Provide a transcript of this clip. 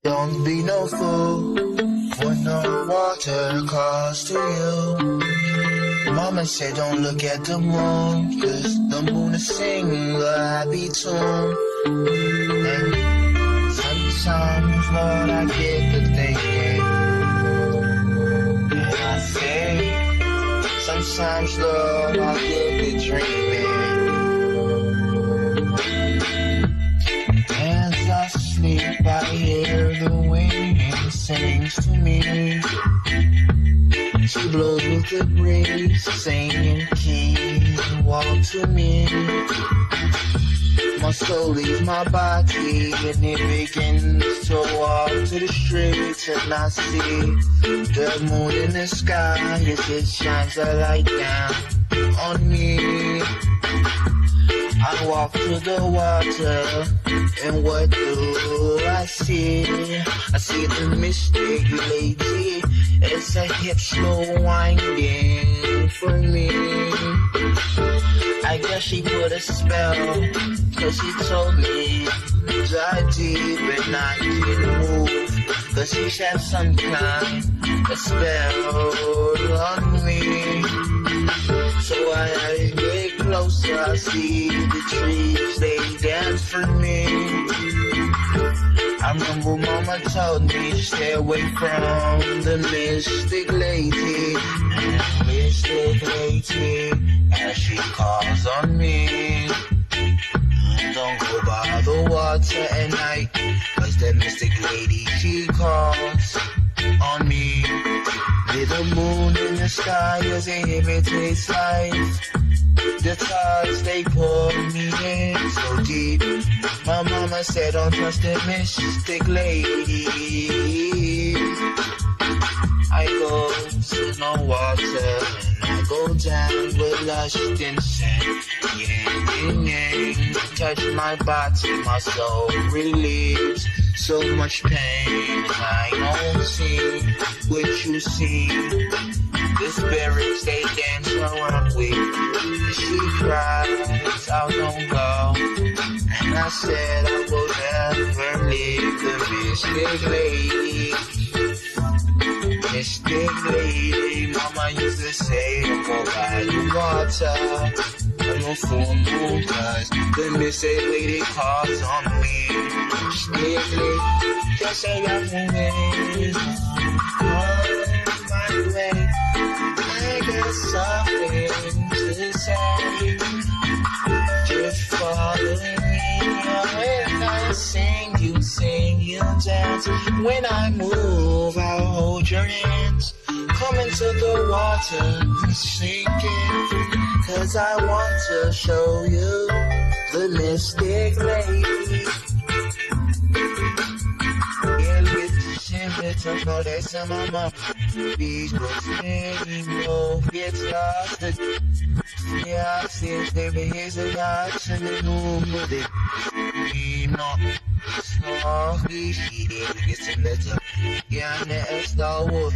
Don't be no fool when no water calls to you. Mama said don't look at the moon, 'cause the moon is singing a happy tune. And sometimes, Lord, I get to thinking, and I say, sometimes, Lord, I get to dreaming. As I sleep, I hear the wind sings to me. She blows with the breeze, singing keys, walk to me. My soul leaves my body and it begins to walk to the streets, and I see the moon in the sky as it shines a light down on me. I walk to the water, and what do I see? I see the mystic lady. It's a hip slow winding for me. I guess she put a spell, 'cause she told me dive deep and I can move, 'cause she had some kind of spell on me. So I get closer, I see the trees, they dance for me. I remember Mama told me to stay away from the mystic lady. And mystic lady, as she calls on me, don't go by the water at night, 'cause that mystic lady, she calls on me. Little moon in the sky as it imitates life. The tides, they pull me in so deep. My mama said don't trust the mystic lady. I go to no water and I go down with lust and sin. Yeah, touch my body, my soul relieves so much pain. I don't see what you see. The spirits, they dance around with. She cries, I don't go. And I said I will never leave the mystic lady. Mystic lady, Mama used to say, don't go by the water on your full moon, 'cause the mystic lady calls on me. Mystic lady, just say I'm moving on my way. I got something to say. Just follow me. When I sing, you dance. When I move, I'll hold your hands. Come into the water and sink in, 'cause I want to show you the mystic lady. It's no that's a mama. These books no get lost. Yeah, since they be his watch and the moon with it. We not so he didn't get some better. Yeah, next door was